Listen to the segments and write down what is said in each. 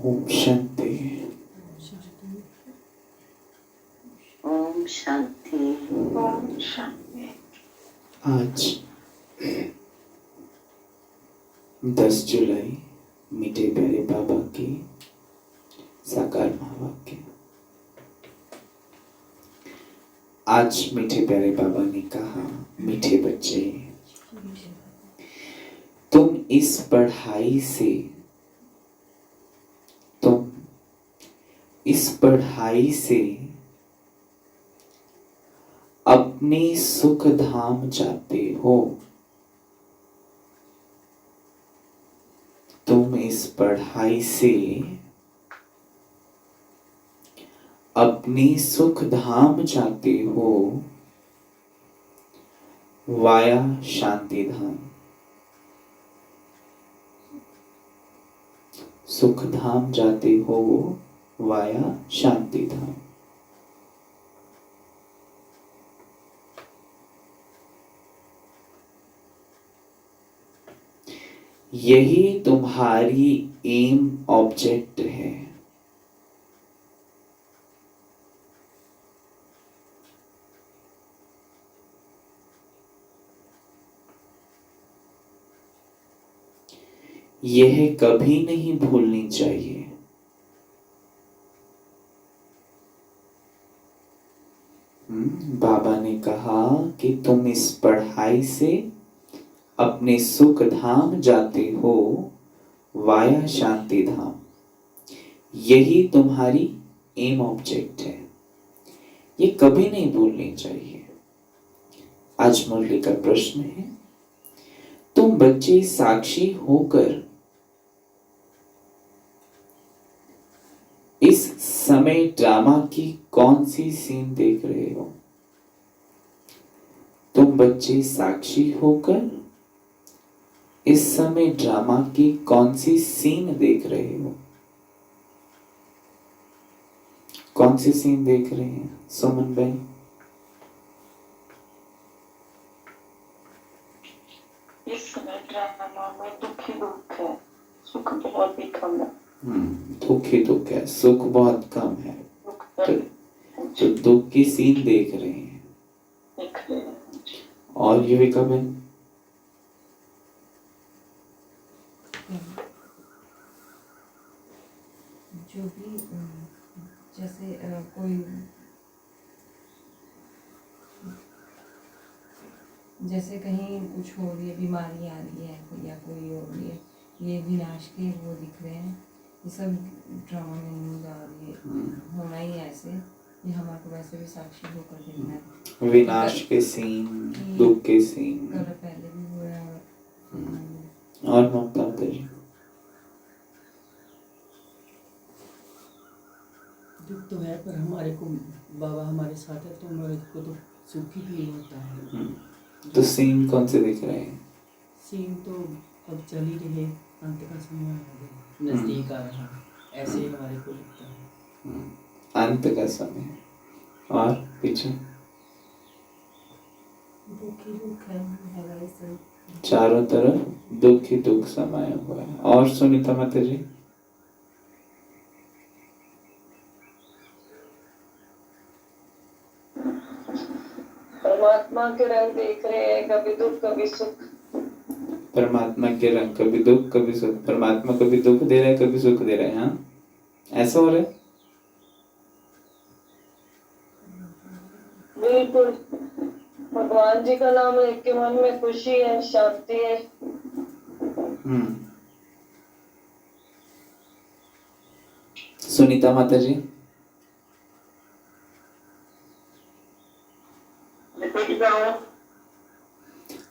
ओम शांति। ओम शांति। ओम शांति। आज 10 जुलाई मीठे प्यारे बाबा की साकार महावाक्य। आज मीठे प्यारे बाबा ने कहा, मीठे बच्चे, तुम इस पढ़ाई से अपने सुख धाम जाते हो। तुम इस पढ़ाई से अपने सुख धाम जाते हो, वाया शांति धाम। सुख धाम जाते हो वाया शांति धाम। यही तुम्हारी एम ऑब्जेक्ट है। यह कभी नहीं भूलनी चाहिए। बाबा ने कहा कि तुम इस पढ़ाई से अपने सुख धाम जाते हो, वाया शांति धाम। यही तुम्हारी एम ऑब्जेक्ट है। ये कभी नहीं भूलनी चाहिए। आज मुरली का प्रश्न है, तुम बच्चे साक्षी होकर इस समय ड्रामा की कौन सी सीन देख रहे हो? तुम बच्चे साक्षी होकर इस समय ड्रामा की कौन सी सीन देख रहे हो? कौन सी सीन देख रहे हैं सुमन भाई? इस समय ड्रामा में दुख ही दुख है, सुख बहुत ही कम है। दुख ही दुख है, सुख बहुत कम है। तो दुख की सीन देख रहे हैं। और युविका बहन? जो भी जैसे कोई जैसे कहीं कुछ हो रही है, बीमारी आ रही है या कोई हो रही है, ये विनाश के वो दिख रहे हैं। ये सब ड्रामा में न्यूज आ रही है, होना ही ऐसे। ये हमारे को वैसे भी साक्षी होकर देखना है। विनाश के सीन, दुख के सीन कल पहले भी हुआ है। और ममता जी? दुख तो है, पर हमारे को बाबा हमारे साथ है तो हमारे को तो सुख ही फील होता है। तो सीन कौन से दिख रहे हैं? सीन तो अब चल ही रहे, अंत का समय नजदीक आ रहा, ऐसे ही हमारे को लगता है। अंत का समय। और पीछे दुख ही दुख है, चारों तरफ दुख ही दुख समाया हुआ है। और सुनीता माता जी? परमात्मा के रंग देख रहे हैं, कभी दुख कभी सुख। परमात्मा के रंग, कभी दुख कभी सुख। परमात्मा कभी दुख दे रहा है, कभी सुख दे रहा है। हाँ, ऐसा हो रहा है। बिल्कुल, भगवान जी का नाम लेके के मन में खुशी है, शांति है। सुनीता माता जी?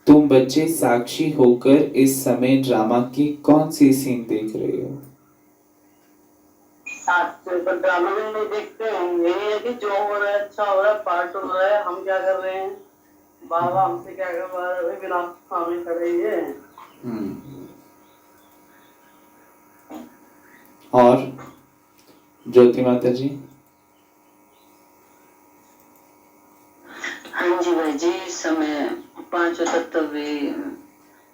तुम बच्चे साक्षी होकर इस समय ड्रामा की कौन सी सीन देख रहे हो? तो ड्रामा में नहीं देखते हैं, यही है कि जो हो रहा है अच्छा हो रहा है, पार्ट हो रहा है, हम क्या कर रहे हैं, बाबा हमसे क्या करवा रहे हैं, बिना सामने कर रही है। और ज्योति माता जी? हाँ जी भाई जी, इस समय पांचों तत्व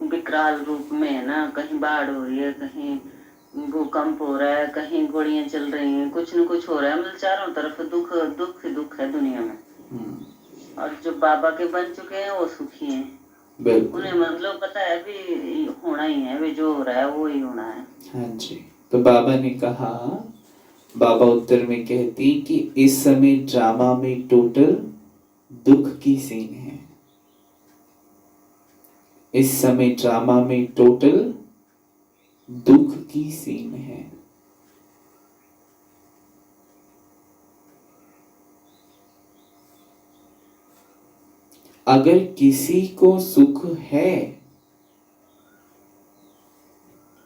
विकराल रूप में है ना, कहीं बाढ़ हो रही है, कहीं भूकंप हो रहा है, कहीं गोलियां चल रही हैं, कुछ न कुछ हो रहा है, मतलब चारों तरफ दुख दुख दुख है दुनिया में। और जो बाबा के बन चुके हैं वो सुखी हैं, बिल्कुल। उन्हें मतलब पता है भी होना ही है, भी जो हो रहा है वो ही होना है। हाँ जी। तो बाबा ने कहा, बाबा उत्तर में कहती कि इस समय ड्रामा में टोटल दुख की सीन है। इस समय ड्रामा में टोटल दुख की सीन है। अगर किसी को सुख है,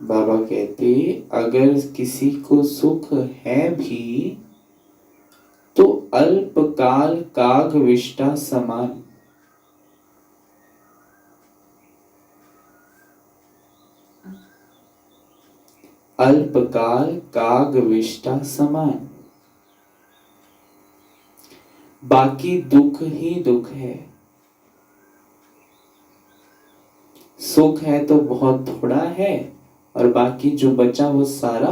बाबा कहते अगर किसी को सुख है भी तो अल्पकाल कागविष्टा समान। अल्पकाल कागविष्टा समान। बाकी दुख ही दुख है। सुख है तो बहुत थोड़ा है और बाकी जो बचा वो सारा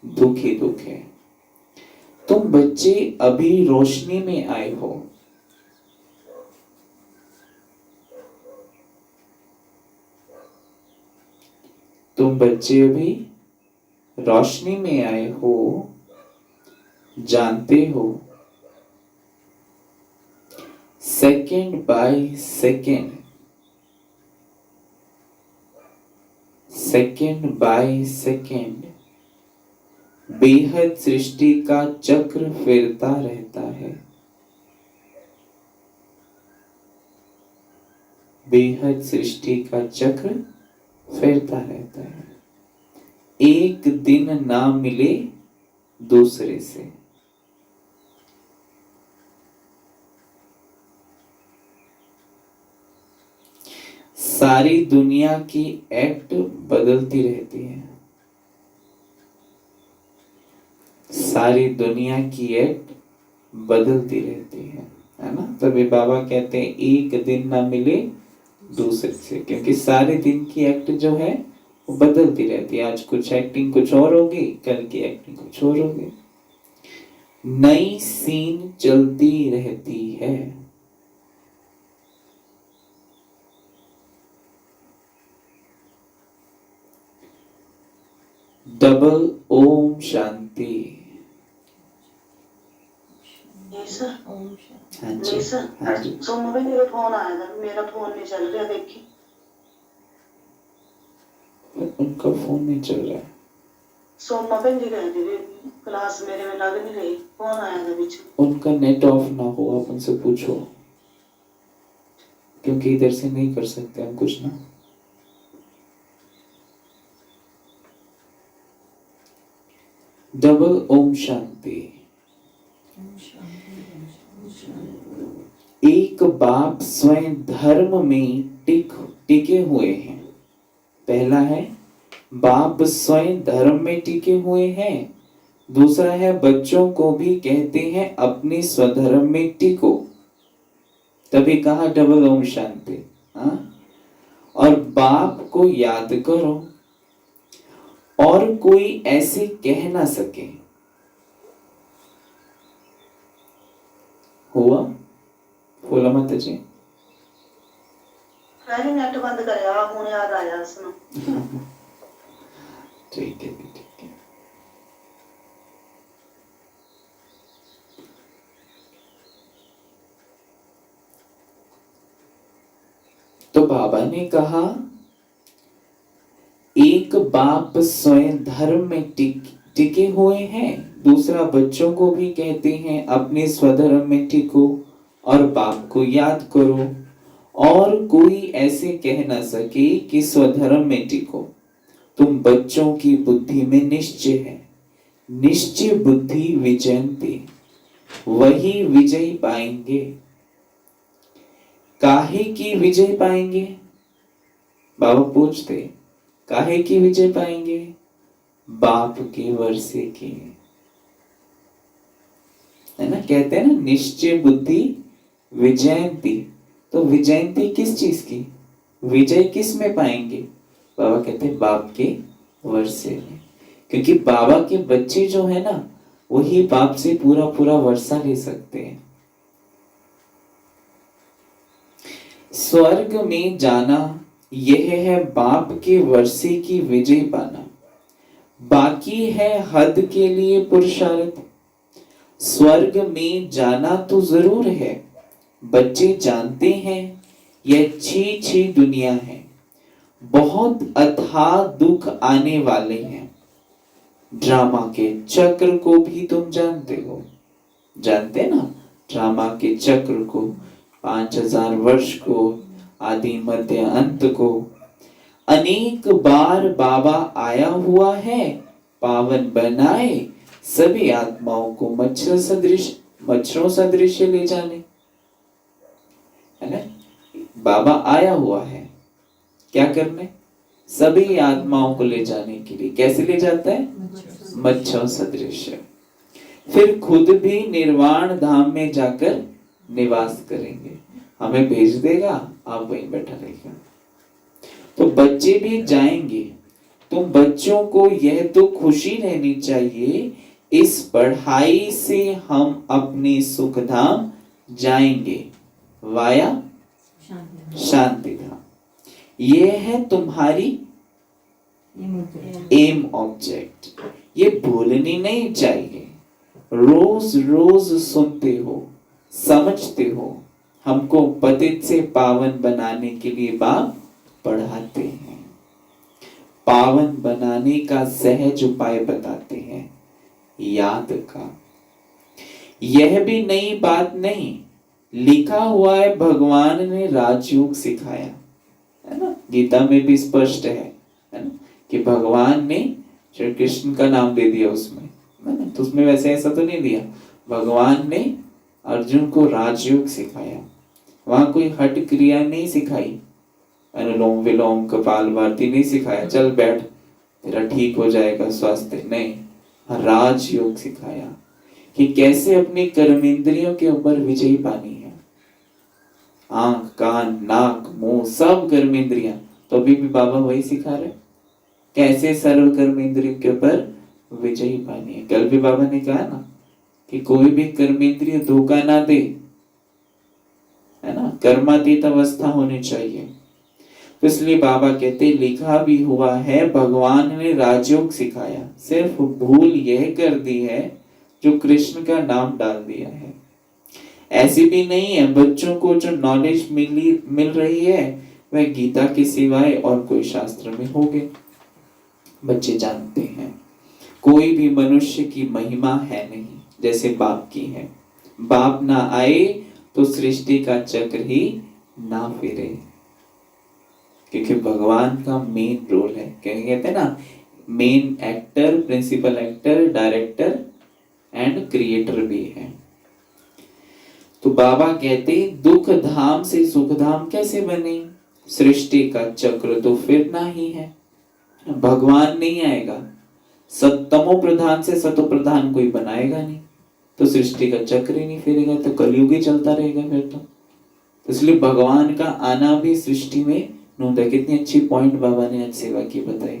दुख ही दुख है। तुम बच्चे अभी रोशनी में आए हो। तुम बच्चे अभी रोशनी में आए हो, जानते हो second by second, second by second बेहद सृष्टि का चक्र फिरता रहता है। बेहद सृष्टि का चक्र फिरता रहता है। एक दिन ना मिले दूसरे से। सारी दुनिया की एक्ट बदलती रहती है। सारी दुनिया की एक्ट बदलती रहती है ना। तभी बाबा कहते हैं एक दिन ना मिले दूसरे से, क्योंकि सारे दिन की एक्ट जो है वो बदलती रहती है। आज कुछ एक्टिंग कुछ और होगी, कल की एक्टिंग कुछ और होगी। नई सीन चलती रहती है। डबल ओम शांति। ओम शांति। हाँ जी, हाँ जी। सोमू भाई मेरा फोन आया था, मेरा फोन नहीं चल रहा, देखी उनका फोन नहीं चल रहा है। सोमा बहन जी कहती थी क्लास मेरे में लग नहीं रही, फोन आया था बीच में। उनका नेट ऑफ ना हो, आप उनसे पूछो, क्योंकि इधर से नहीं कर सकते हम कुछ ना। डबल ओम शांति। एक बाप स्वयं धर्म में टिके हुए हैं। पहला है बाप स्वयं धर्म में टिके हुए हैं। दूसरा है बच्चों को भी कहते हैं अपने स्वधर्म में टिको। तभी कहा डबल ओम शांति। और बाप को याद करो और कोई ऐसे कह ना सके। हुआ बोला माता जी। पहले नेट बंद कराया, हुन याद आया सुनो। ठीक है ठीक है। तो बाबा ने कहा एक बाप स्वयं धर्म में टिके हुए हैं, दूसरा बच्चों को भी कहते हैं अपने स्वधर्म में टिको और बाप को याद करो और कोई ऐसे कह ना सके कि स्वधर्म में टिको। तुम बच्चों की बुद्धि में निश्चय है, निश्चय बुद्धि विजयंती, वही विजय पाएंगे। काहे की विजय पाएंगे? बाबा पूछते काहे की विजय पाएंगे? बाप के वर्षे की, है ना। कहते हैं ना निश्चय बुद्धि विजयंती। तो विजयंती किस चीज की, विजय किस में पाएंगे? बाबा कहते हैं बाप के वर्षे में। क्योंकि बाबा के बच्चे जो है ना, वही बाप से पूरा पूरा वर्षा ले सकते हैं। स्वर्ग में जाना यह है बाप के वर्षे की विजय पाना, बाकी है हद के लिए पुरुषार्थ। स्वर्ग में जाना तो जरूर है, बच्चे जानते हैं यह छी दुनिया है, बहुत अथाह दुख आने वाले हैं। ड्रामा के चक्र को भी तुम जानते हो, जानते ना ड्रामा के चक्र को, 5000 वर्ष को, आदि मध्य अंत को। अनेक बार बाबा आया हुआ है पावन बनाए सभी आत्माओं को मच्छरों सदृश ले जाने, है ना। बाबा आया हुआ है क्या करने? सभी आत्माओं को ले जाने के लिए। कैसे ले जाता है? मच्छरों सदृश। फिर खुद भी निर्वाण धाम में जाकर निवास करेंगे, हमें भेज देगा, आप वहीं बैठा रहेगा। तो बच्चे भी जाएंगे। तो बच्चों को यह तो खुशी रहनी चाहिए, इस पढ़ाई से हम अपने सुख धाम जाएंगे वाया शांति धाम। ये है तुम्हारी एम ऑब्जेक्ट। ये भूलनी नहीं चाहिए। रोज रोज सुनते हो, समझते हो, हमको पतित से पावन बनाने के लिए बाप पढ़ाते हैं, पावन बनाने का सहज उपाय बताते हैं, याद का। यह भी नई बात नहीं, लिखा हुआ है भगवान ने राजयोग सिखाया, है ना। गीता में भी स्पष्ट है ना, कि भगवान ने श्री कृष्ण का नाम दे दिया उसमें, है ना। तो उसमें वैसे ऐसा तो नहीं दिया, भगवान ने अर्जुन को राजयोग सिखाया। वहां कोई हठ क्रिया नहीं सिखाई, अनुलोम विलोम कपालभाति नहीं सिखाया, चल बैठ तेरा ठीक हो जाएगा स्वास्थ्य, नहीं। राजयोग सिखाया कि कैसे अपने कर्मेंद्रियों के ऊपर विजय पानी है। आंख, कान, नाक, मुंह सब कर्मेंद्रियां, तो अभी भी बाबा वही सिखा रहे, कैसे सर्व कर्मेंद्रियों के ऊपर विजयी पानी है। कल भी बाबा ने कहा ना कि कोई भी कर्मेंद्रिय धोखा ना दे, है ना, कर्मातीत अवस्था होनी चाहिए। तो इसलिए बाबा कहते लिखा भी हुआ है भगवान ने राजयोग सिखाया, सिर्फ भूल यह कर दी है जो कृष्ण का नाम डाल दिया है। ऐसी भी नहीं है, बच्चों को जो नॉलेज मिल रही है वह गीता के सिवाय और कोई शास्त्र में होगे। बच्चे जानते हैं कोई भी मनुष्य की महिमा है नहीं जैसे बाप की है। बाप ना आए तो सृष्टि का चक्र ही ना फिरे, क्योंकि भगवान का मेन रोल है। कहते हैं ना, main actor, principal actor, director and creator भी है। तो बाबा कहते दुख धाम से सुख धाम कैसे बने? सृष्टि का चक्र तो फिरना ही है, भगवान नहीं आएगा, सत्तमो प्रधान से सतो प्रधान कोई बनाएगा नहीं, तो सृष्टि का चक्र ही नहीं फिरेगा, तो कलयुग ही चलता रहेगा फिर तो। इसलिए भगवान का आना भी सृष्टि में नूंदा। कितनी अच्छी पॉइंट बाबा ने आज सेवा की बताई।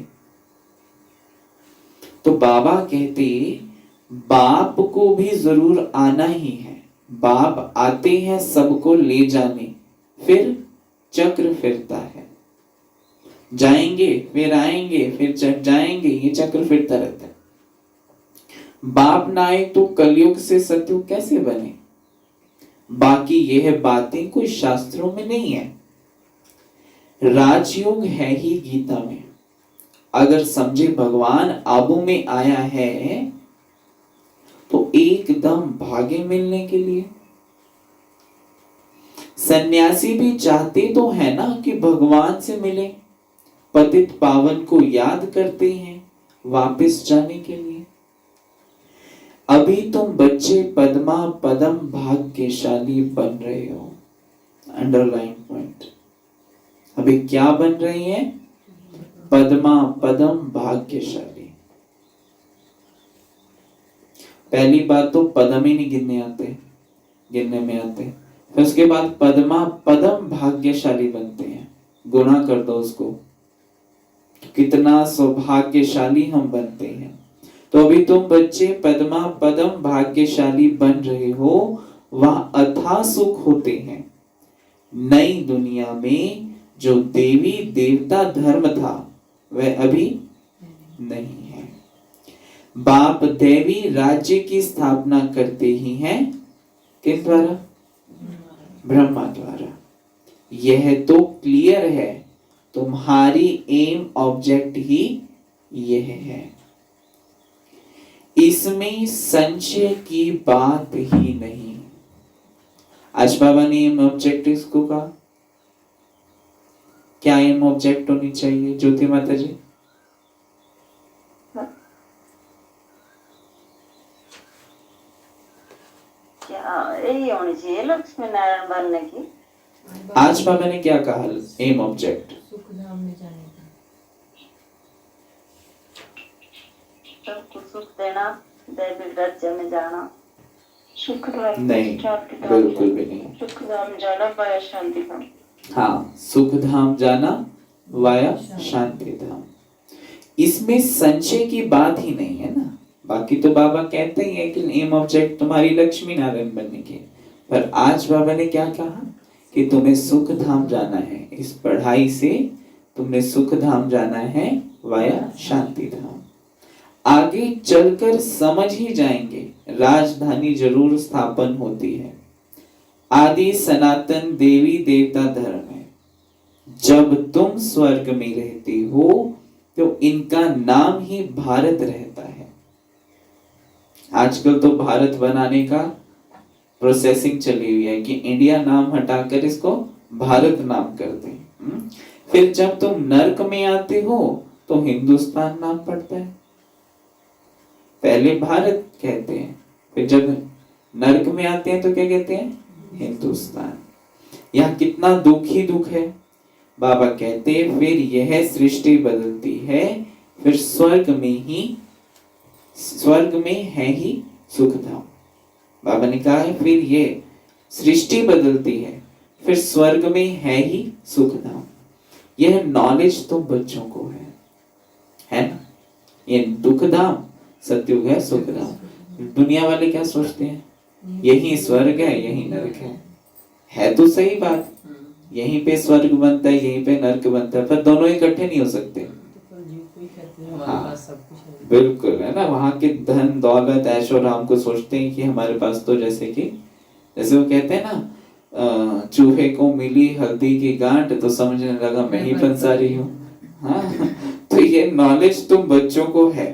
तो बाबा कहते बाप को भी जरूर आना ही है, बाप आते हैं सबको ले जाने, फिर चक्र फिरता है। जाएंगे फिर आएंगे फिर जाएंगे, ये चक्र फिरता रहता है। बाप ना आए तो कलयुग से सतयुग कैसे बने? बाकी यह बातें कोई शास्त्रों में नहीं है, राजयोग है ही गीता में। अगर समझे भगवान आबू में आया है तो एकदम भागे मिलने के लिए। सन्यासी भी चाहते तो है ना कि भगवान से मिले, पतित पावन को याद करते हैं वापस जाने के लिए। अभी तुम बच्चे पद्मा पदम भाग्यशाली बन रहे हो, अंडरलाइन पॉइंट। अभी क्या बन रही हैं? पद्मा पदम भाग्यशाली। पहली बात तो पदम ही नहीं गिनने में आते, फिर उसके बाद पद्मा पदम भाग्यशाली बनते हैं। गुणा कर दो उसको, कितना सौभाग्यशाली हम बनते हैं। तो अभी तुम बच्चे पद्मा पदम भाग्यशाली बन रहे हो, वह अथाह सुख होते हैं। नई दुनिया में जो देवी देवता धर्म था वह अभी नहीं है। बाप देवी राज्य की स्थापना करते ही हैं, किस द्वारा? ब्रह्मा द्वारा। यह तो क्लियर है, तुम्हारी एम ऑब्जेक्ट ही यह है, इसमें संशय की बात ही नहीं। आज बाबा ने एम ऑब्जेक्ट इसको कहा, क्या एम ऑब्जेक्ट होनी चाहिए ज्योति माता जी? क्या यही होनी चाहिए लक्ष्मी नारायण बनने की। आज बाबा ने क्या कहा एम ऑब्जेक्ट? सुख धाम में जाने का। सबको सुख देना, दैविक राज्य में जाना। सुख नहीं, बिल्कुल भी नहीं। सुख धाम जाना वाया शांति धाम। हाँ, सुख धाम जाना वाया शांति धाम, इसमें संशय की बात ही नहीं है ना। बाकी तो बाबा कहते ही है कि एम ऑब्जेक्ट तुम्हारी लक्ष्मी नारायण बनने की, पर आज बाबा ने क्या कहा कि तुम्हें सुख धाम जाना है। इस पढ़ाई से तुमने सुख धाम जाना है वाया शांति धाम। आगे चलकर समझ ही जाएंगे, राजधानी जरूर स्थापन होती है। आदि सनातन देवी देवता धर्म है। जब तुम स्वर्ग में रहती हो तो इनका नाम ही भारत रहता है। आजकल तो भारत बनाने का प्रोसेसिंग चली हुई है कि इंडिया नाम हटाकर इसको भारत नाम कर दें। फिर जब तुम नर्क में आते हो तो हिंदुस्तान नाम पड़ता है। पहले भारत कहते हैं, फिर जब नर्क में आते हैं तो क्या कहते हैं? हिंदुस्तान। यह कितना दुख ही दुख है। बाबा कहते हैं फिर यह सृष्टि बदलती है, फिर स्वर्ग में है ही सुख धाम। बाबा ने कहा है फिर ये सृष्टि बदलती है, फिर स्वर्ग में है ही सुख धाम। यह नॉलेज तो बच्चों को है ना। ये दुख धाम सत्युग है, सुख धाम। दुनिया वाले क्या सोचते हैं? यही स्वर्ग है, यही नरक है तो सही बात। यहीं पे स्वर्ग बनता है, यहीं पे नरक बनता है, पर दोनों इकट्ठे नहीं हो सकते। हाँ, बिल्कुल है ना। वहां के धन दौलत ऐशो आराम को सोचते हैं कि हमारे पास तो जैसे वो कहते हैं ना, चूहे को मिली हल्दी की गांठ तो समझने लगा मैं ही पंसारी हूँ। हाँ, तो ये नॉलेज तुम बच्चों को है।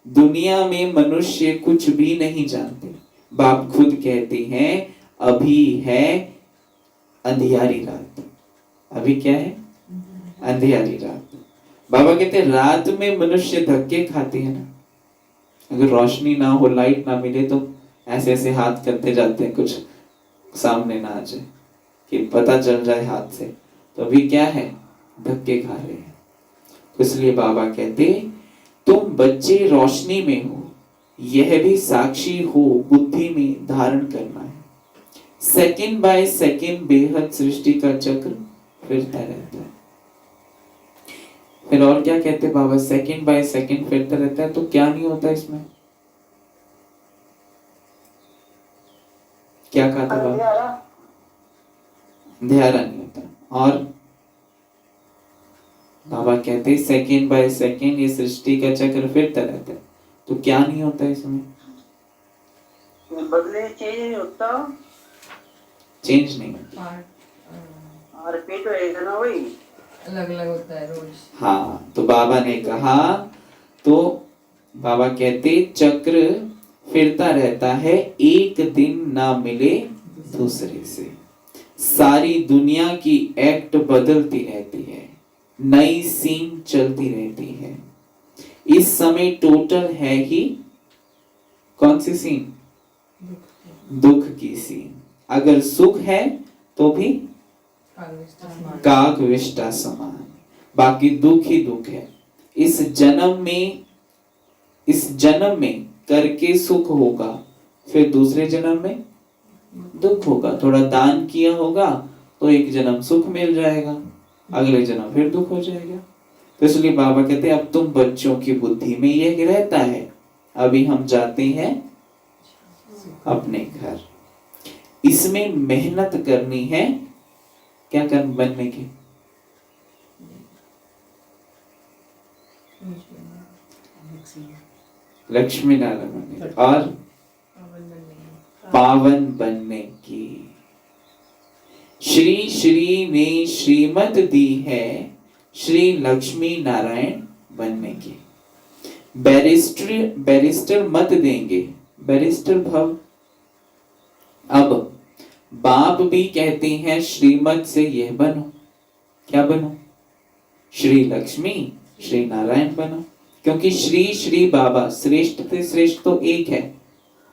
दुनिया में मनुष्य कुछ भी नहीं जानते। बाप खुद कहते हैं अभी है अंधियारी रात। अभी क्या है? अंधियारी रात। बाबा कहते हैं रात में मनुष्य धक्के खाते हैं ना। अगर रोशनी ना हो, लाइट ना मिले तो ऐसे ऐसे हाथ करते जाते हैं, कुछ सामने ना आ जाए कि पता चल जाए हाथ से। तो अभी क्या है? धक्के खा रहे हैं। इसलिए बाबा कहते तुम बच्चे रोशनी में हो, यह भी साक्षी हो, बुद्धि में धारण करना है। सेकंड बाय सेकंड बेहद सृष्टि का चक्र फिरता रहता है। फिर और क्या कहते बाबा? सेकंड बाय सेकंड फिरता रहता है तो क्या नहीं होता इसमें? क्या कहा था बाबा? अंधेरा नहीं होता। और बाबा कहते सेकंड बाय सेकंड ये सृष्टि का चक्र फिरता रहता है तो क्या नहीं होता इसमें? बदले चेंज नहीं होता, चेंज नहीं होता। और रिपीट होएगा ना, वही अलग अलग होता है रोज। हाँ, तो बाबा ने कहा, तो बाबा कहते चक्र फिरता रहता है, एक दिन ना मिले दूसरे से। सारी दुनिया की एक्ट बदलती रहती है, नई सीन चलती रहती है। इस समय टोटल है ही कौन सी सीन? दुख की सीन। अगर सुख है तो भी काग विष्टा समान, बाकी दुख ही दुख है। इस जन्म में करके सुख होगा, फिर दूसरे जन्म में दुख होगा। थोड़ा दान किया होगा तो एक जन्म सुख मिल जाएगा, अगले जन्म फिर दुख हो जाएगा। तो इसलिए बाबा कहते हैं अब तुम बच्चों की बुद्धि में यह रहता है, अभी हम जाते हैं अपने घर। इसमें मेहनत करनी है, क्या कर बनने की, लक्ष्मी नारायण बनने की और पावन बनने की। श्री श्री ने श्रीमत दी है श्री लक्ष्मी नारायण बनने की। बैरिस्टर मत देंगे, बैरिस्टर भव। अब बाप भी कहते हैं श्रीमत से यह बनो, क्या बनो, श्री लक्ष्मी श्री नारायण बनो, क्योंकि श्री श्री बाबा श्रेष्ठ से श्रेष्ठ तो एक है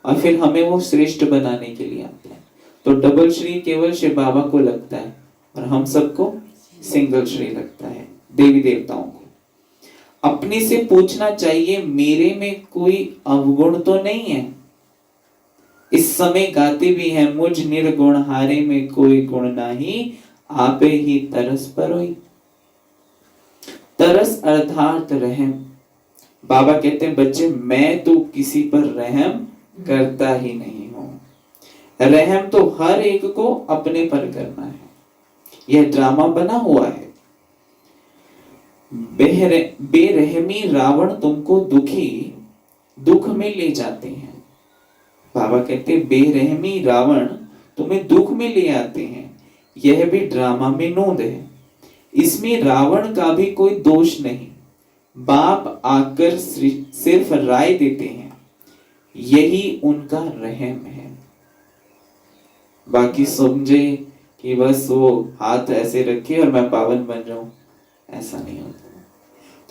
और फिर हमें वो श्रेष्ठ बनाने के लिए आते हैं। तो डबल श्री केवल शिव बाबा को लगता है और हम सबको सिंगल श्री लगता है, देवी देवताओं को। अपने से पूछना चाहिए मेरे में कोई अवगुण तो नहीं है। इस समय गाते भी हैं, मुझ निर्गुण हारे में कोई गुण नहीं, आपे ही तरस परोई। तरस अर्थात रहम। बाबा कहते हैं बच्चे मैं तो किसी पर रहम करता ही नहीं हूं। रहम तो हर एक को अपने पर करना है, यह ड्रामा बना हुआ है। बेरहमी रावण तुमको दुख में ले जाते हैं। बाबा कहते हैं बेरहमी रावण तुम्हें दुख में ले आते हैं, यह भी ड्रामा में नोंद है। इसमें रावण का भी कोई दोष नहीं, बाप आकर सिर्फ राय देते हैं, यही उनका रहम है। बाकी समझे कि बस वो हाथ ऐसे रखे और मैं पावन बन जाऊं, ऐसा नहीं होता।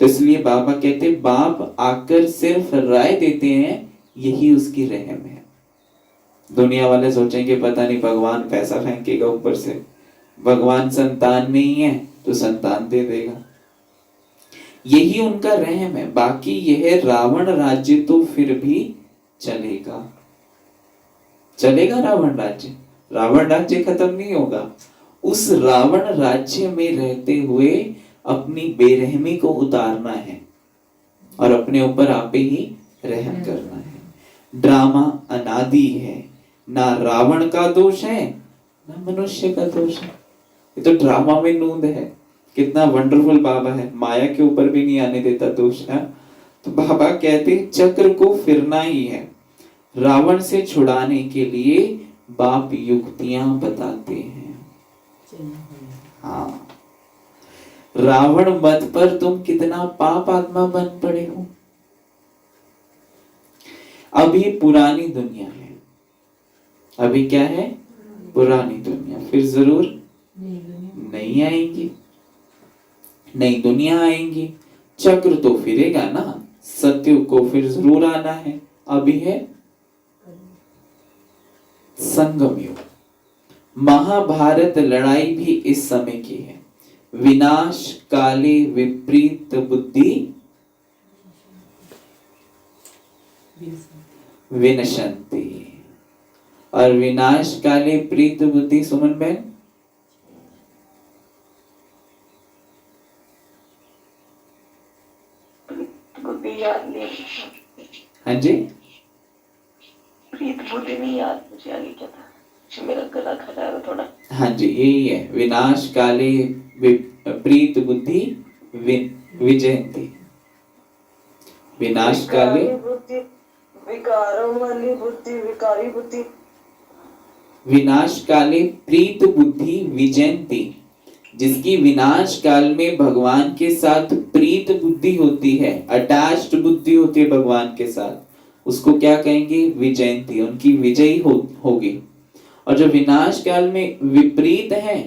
तो इसलिए बाबा कहते बाप आकर सिर्फ राय देते हैं, यही उसकी रहम है। दुनिया वाले सोचेंगे पता नहीं भगवान पैसा फेंकेगा ऊपर से, भगवान संतान नहीं है तो संतान दे देगा, यही उनका रहम है। बाकी यह रावण राज्य तो फिर भी चलेगा, चलेगा रावण राज्य, रावण राज्य खत्म नहीं होगा। उस रावण राज्य में रहते हुए अपनी बेरहमी को उतारना है और अपने ऊपर आपे ही रहम करना है। ड्रामा अनादि है, ना रावण का दोष है ना मनुष्य का दोष है, ये तो ड्रामा में नूंद है। कितना वंडरफुल बाबा है, माया के ऊपर भी नहीं आने देता दोष है। तो बाबा कहते चक्र को फिरना ही है। रावण से छुड़ाने के लिए बाप युक्तियां बताते हैं। हाँ, रावण वध पर तुम कितना पाप आत्मा बन पड़े हो। अभी पुरानी दुनिया है, अभी क्या है पुरानी दुनिया, फिर जरूर नहीं आएंगी, नई दुनिया आएंगी। चक्र तो फिरेगा ना, सत्युग को फिर जरूर आना है। अभी है संगम युग। महाभारत लड़ाई भी इस समय की है। विनाश काले विपरीत बुद्धि विनशंति, और विनाश काले प्रीत बुद्धि सुमन बहन बुद्धि याद नहीं, हाँ जी प्रीत बुद्धि नहीं याद मुझे, आगे क्या था, मेरा गला खड़ा है थोड़ा। हाँ जी यही है, विनाश काले प्रीत बुद्धि विजयंती। विनाश काले बुद्धि विकारों वाली बुद्धि, विकारी बुद्धि। विनाश काले प्रीत बुद्धि विजयंती, जिसकी विनाश काल में भगवान के साथ प्रीत बुद्धि होती है, अटैच्ड बुद्धि होती है भगवान के साथ, उसको क्या कहेंगे विजयंती, उनकी विजयी होगी। और जो विनाश काल में विपरीत है,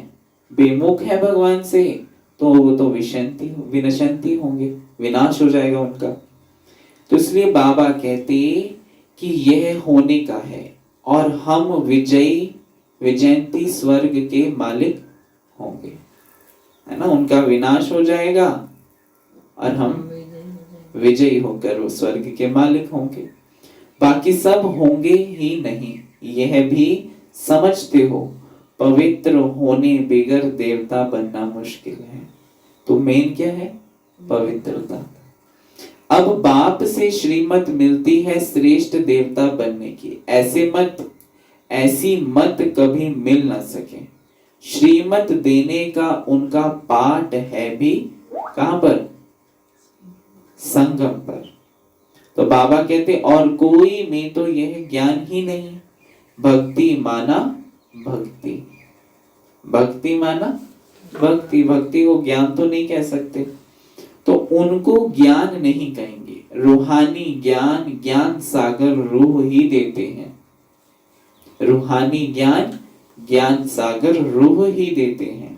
बेमुख है भगवान से, तो वो तो विनशंती होंगे, विनाश हो जाएगा उनका। तो इसलिए बाबा कहते कि यह होने का है और हम विजयंती स्वर्ग के मालिक होंगे, है ना। उनका विनाश हो जाएगा और हम विजयी होकर वो स्वर्ग के मालिक होंगे। बाकी सब होंगे ही नहीं, यह भी समझते हो। पवित्र होने बगैर देवता बनना मुश्किल है। तो मेन क्या है, पवित्रता। अब बाप से श्रीमत मिलती है श्रेष्ठ देवता बनने की, ऐसी मत कभी मिल ना सके। श्रीमत देने का उनका पाठ है भी कहां पर? संगम पर। तो बाबा कहते और कोई में तो यह ज्ञान ही नहीं। भक्ति माना भक्ति, भक्ति माना भक्ति, भक्ति को ज्ञान तो नहीं कह सकते, तो उनको ज्ञान नहीं कहेंगे। रूहानी ज्ञान, ज्ञान सागर रूह ही देते हैं। रूहानी ज्ञान, ज्ञान सागर रूह ही देते हैं।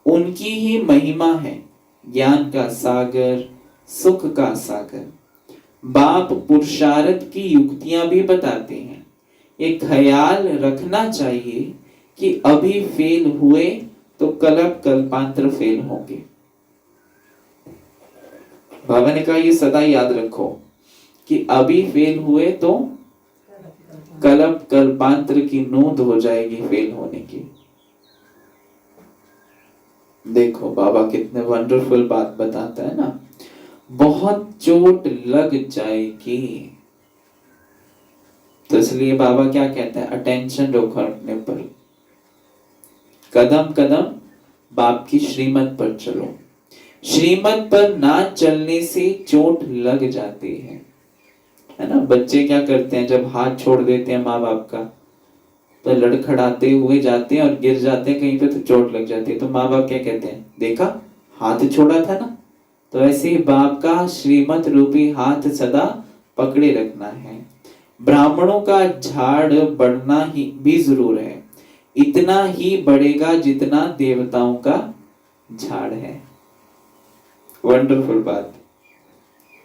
उनकी ही महिमा है ज्ञान का सागर, सुख का सागर। बाप पुरुषार्थ की युक्तियां भी बताते हैं। एक ख्याल रखना चाहिए कि अभी फेल हुए तो कल्प कल्पांतर फेल होंगे। बाबा ने कहा ये सदा याद रखो कि अभी फेल हुए तो कल्प कल्पांतर की नोंद हो जाएगी फेल होने की। देखो बाबा कितने वंडरफुल बात बताता है ना। बहुत चोट लग जाएगी, तो इसलिए बाबा क्या कहते हैं? अटेंशन रखो अपने पर, कदम कदम बाप की श्रीमत पर चलो। श्रीमत पर ना चलने से चोट लग जाती है ना। बच्चे क्या करते हैं जब हाथ छोड़ देते हैं माँ बाप का, तो लड़खड़ाते हुए जाते हैं और गिर जाते हैं कहीं पे, तो चोट लग जाती है। तो माँ बाप क्या कहते हैं? देखा, हाथ छोड़ा था ना। तो ऐसे ही बाप का श्रीमत रूपी हाथ सदा पकड़े रखना है। ब्राह्मणों का झाड़ बढ़ना ही भी जरूर है, इतना ही बढ़ेगा जितना देवताओं का झाड़ है। वंडरफुल बात।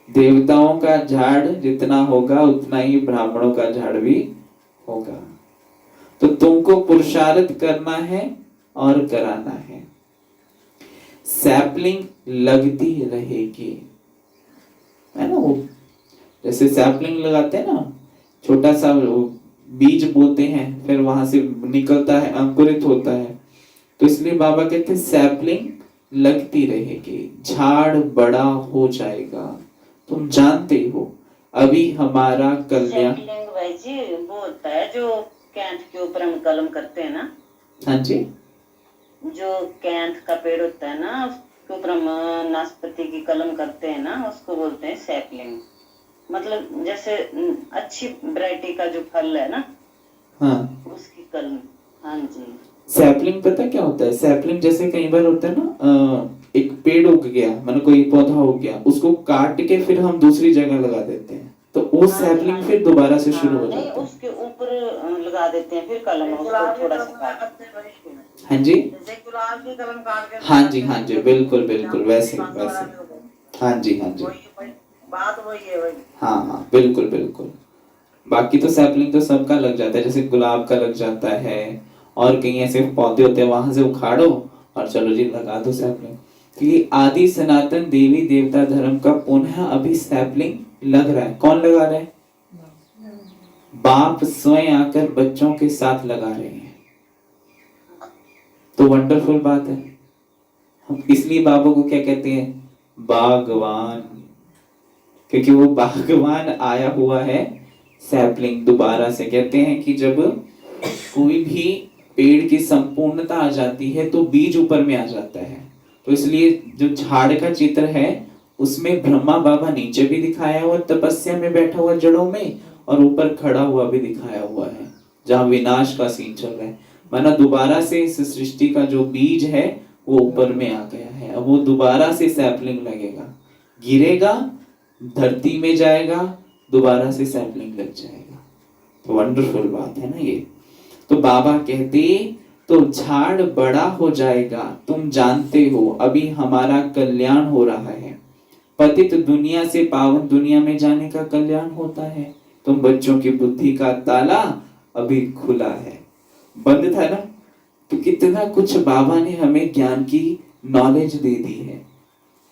देवताओं का झाड़ जितना होगा उतना ही ब्राह्मणों का झाड़ भी होगा। तो तुमको पुरुषार्थ करना है और कराना है। सैपलिंग लगती रहेगी, है ना। वो जैसे सैपलिंग लगाते हैं ना, छोटा सा बीज बोते हैं, फिर वहां से निकलता है, अंकुरित होता है। तो इसलिए बाबा कहते हैं सैपलिंग लगती रहेगी, झाड़ बड़ा हो जाएगा। तुम जानते हो अभी हमारा कल्याण। सैपलिंग भाई जी वो होता है जो कैंथ के ऊपर हम कलम करते हैं ना। हाँ जी। जो कैंथ का पेड़ होता है ना, उसके ऊपर हम नाशपाती की कलम करते हैं ना, उसको बोलते हैं सैपलिंग। मतलब जैसे अच्छी वैरायटी का जो फल है ना, हाँ, उसकी कलम। हाँ जी। सैपलिंग पता क्या होता है? सैपलिंग जैसे कई बार होता है ना, एक पेड़ उग गया, मतलब कोई पौधा उग गया, उसको काट के फिर हम दूसरी जगह लगा देते हैं, तो वो सैपलिंग फिर दोबारा से शुरू हो नहीं, जाता है। उसके ऊपर लगा देते हैं फिर कलम, उसको थोड़ा सा काट। हाँ जी, जैसे गुलाब की कलम काट के, हाँ जी, हाँ जी, बिल्कुल बिल्कुल वैसे वैसे। हाँ जी, हाँ जी, बात वही है भाई। हाँ हाँ, बिल्कुल बिल्कुल। बाकी तो सैपलिंग तो सबका लग जाता है, जैसे गुलाब का लग जाता है, और कहीं ऐसे पौधे होते हैं वहां से उखाड़ो और चलो जी लगा दो सैपलिंग। क्योंकि आदि सनातन देवी देवता धर्म का पुनः अभी सैपलिंग लग रहा है। कौन लगा रहा है? बाप स्वयं आकर बच्चों के साथ लगा रहे हैं। तो वंडरफुल बात है। हम इसलिए बाबा को क्या कहते हैं? बागवान। क्योंकि वो बागवान आया हुआ है सैपलिंग दोबारा से। कहते हैं कि जब कोई भी पेड़ की संपूर्णता आ जाती है तो बीज ऊपर में आ जाता है। तो इसलिए जो झाड़ का चित्र है उसमें ब्रह्मा बाबा नीचे भी दिखाया हुआ, तपस्या में बैठा हुआ जड़ों में, और ऊपर खड़ा हुआ भी दिखाया हुआ है, जहाँ विनाश का सीन चल रहा है। माना दोबारा से इस सृष्टि का जो बीज है वो ऊपर में आ गया है। अब वो दोबारा से सैपलिंग लगेगा, गिरेगा, धरती में जाएगा, दोबारा से सैपलिंग लग जाएगा। तो वंडरफुल बात है ना ये। तो बाबा कहते तो झाड़ बड़ा हो जाएगा। तुम जानते हो अभी हमारा कल्याण हो रहा है। पतित दुनिया से पावन दुनिया में जाने का कल्याण होता है। तुम बच्चों की बुद्धि का ताला अभी खुला है, बंद था ना। तो कितना कुछ बाबा ने हमें ज्ञान की नॉलेज दे दी है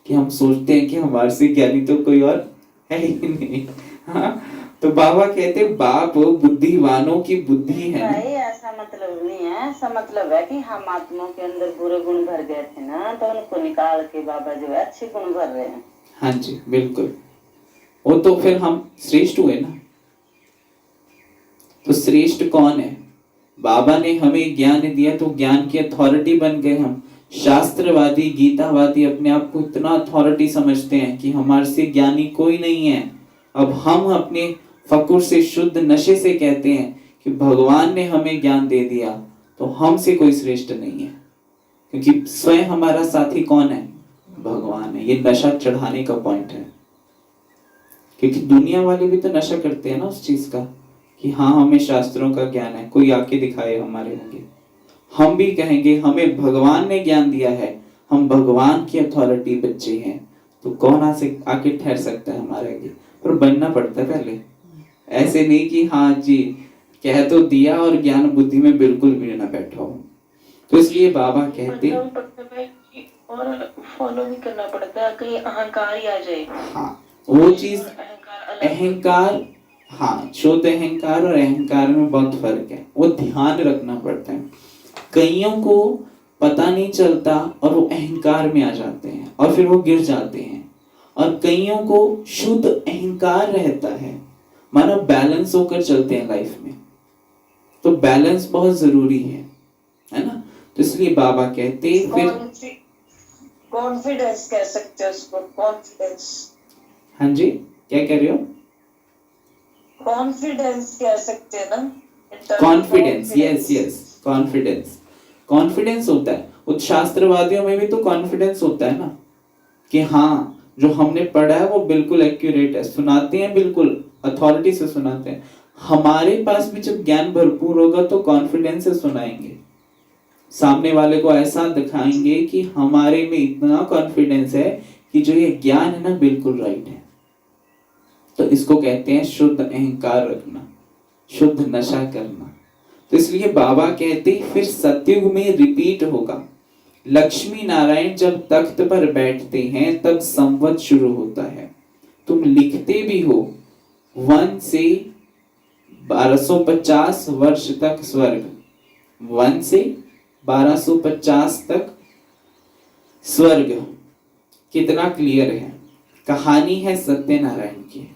कि हम सोचते हैं कि हमारे से ज्ञानी तो कोई और है ही नहीं। हाँ, तो बाबा कहते बाप बुद्धिवानों की बुद्धि है। भाई ऐसा मतलब नहीं है, ऐसा मतलब है कि हम आत्मा के अंदर बुरे गुण भर गए थे ना, तो उनको निकाल के बाबा जो है अच्छे गुण भर रहे हैं। हाँ जी बिल्कुल, वो तो फिर हम श्रेष्ठ हुए ना। तो श्रेष्ठ कौन है? बाबा ने हमें ज्ञान दिया तो ज्ञान की अथॉरिटी बन गए हम। शास्त्रवादी गीतावादी अपने आप को इतना अथॉरिटी समझते हैं कि हमारे से ज्ञानी कोई नहीं है। अब हम अपने फकुर से शुद्ध नशे से कहते हैं कि भगवान ने हमें ज्ञान दे दिया तो हमसे कोई श्रेष्ठ नहीं है, क्योंकि स्वयं हमारा साथी कौन है? भगवान है। ये नशा चढ़ाने का पॉइंट है, क्योंकि दुनिया वाले भी तो नशा करते हैं ना उस चीज का कि हाँ हमें शास्त्रों का ज्ञान है, कोई आके दिखाए हमारे होंगे। हम भी कहेंगे हमें भगवान ने ज्ञान दिया है, हम भगवान की अथॉरिटी बच्चे हैं, तो कौन आके ठहर सकता है हमारे आगे? पर बनना पड़ता है पहले, ऐसे नहीं कि हाँ जी कह तो दिया और ज्ञान बुद्धि में बिल्कुल भी ना बैठा हो। तो इसलिए बाबा कहते और फॉलो भी करना पड़ता है, कहीं अहंकार ही आ जाए। हाँ वो चीज अहंकार, हाँ शुद्ध अहंकार और अहंकार में बहुत फर्क है, वो ध्यान रखना पड़ता है। कईयों को पता नहीं चलता और वो अहंकार में आ जाते हैं और फिर वो गिर जाते हैं, और कईयों को शुद्ध अहंकार रहता है, मानो बैलेंस होकर चलते हैं लाइफ में। तो बैलेंस बहुत जरूरी है ना। तो इसलिए बाबा कहते फिर कॉन्फिडेंस कह सकते हैं उसको, कॉन्फिडेंस। हाँ जी क्या कह रहे हो? कॉन्फिडेंस कह सकते हैं ना। Confidence, yes yes, confidence. Confidence होता है, उस शास्त्रवादियों में भी तो कॉन्फिडेंस होता है ना कि हाँ जो हमने पढ़ा है वो बिल्कुल एक्यूरेट है, सुनाते हैं बिल्कुल अथॉरिटी से सुनाते हैं। हमारे पास भी जब ज्ञान भरपूर होगा तो कॉन्फिडेंस से सुनाएंगे, सामने वाले को ऐसा दिखाएंगे कि हमारे में इतना कॉन्फिडेंस है कि जो ये ज्ञान है ना बिल्कुल राइट है। तो इसको कहते हैं शुद्ध अहंकार रखना, शुद्ध नशा करना। तो इसलिए बाबा कहते फिर सतयुग में रिपीट होगा। लक्ष्मी नारायण जब तख्त पर बैठते हैं तब संवत शुरू होता है। तुम लिखते भी हो 1 से 1250 वर्ष तक स्वर्ग, 1 से 1250 तक स्वर्ग, कितना क्लियर है। कहानी है सत्यनारायण की,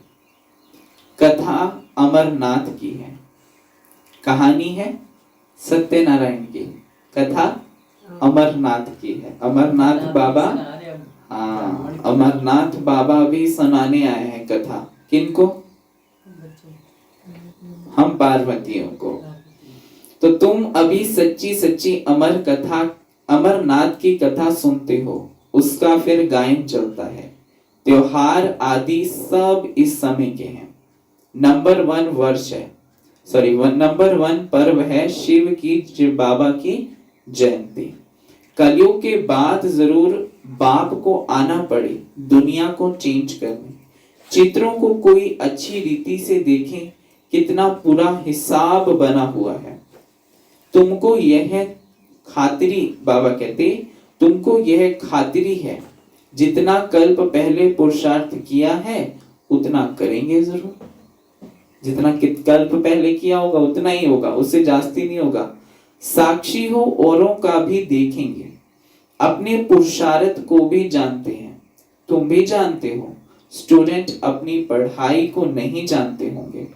कथा अमरनाथ की है। कहानी है सत्यनारायण की, कथा अमरनाथ की है। अमरनाथ बाबा, हाँ अमरनाथ बाबा भी सुनाने आए हैं कथा। किनको? हम पार्वतियों को। तो तुम अभी सच्ची सच्ची अमर कथा, अमरनाथ की कथा सुनते हो, उसका फिर गायन चलता है। त्योहार आदि सब इस समय के हैं। नंबर 1 वर्ष है, सॉरी नंबर 1 पर्व है शिव की, बाबा की जयंती। कलयुग के बाद जरूर बाप को आना पड़े दुनिया को चेंज करने। चित्रों को कोई अच्छी रीति से देखें, कितना पूरा हिसाब बना हुआ है। तुमको यह खातिरी, बाबा कहते तुमको यह खातिरी है, जितना कल्प पहले पुरुषार्थ किया है उतना करेंगे जरूर। जितना कल्प पहले किया होगा उतना ही होगा, उससे जास्ती नहीं होगा। साक्षी हो औरों का भी देखेंगे, अपने पुरुषार्थ को भी जानते हैं। तुम भी जानते हो, स्टूडेंट अपनी पढ़ाई को नहीं जानते होंगे।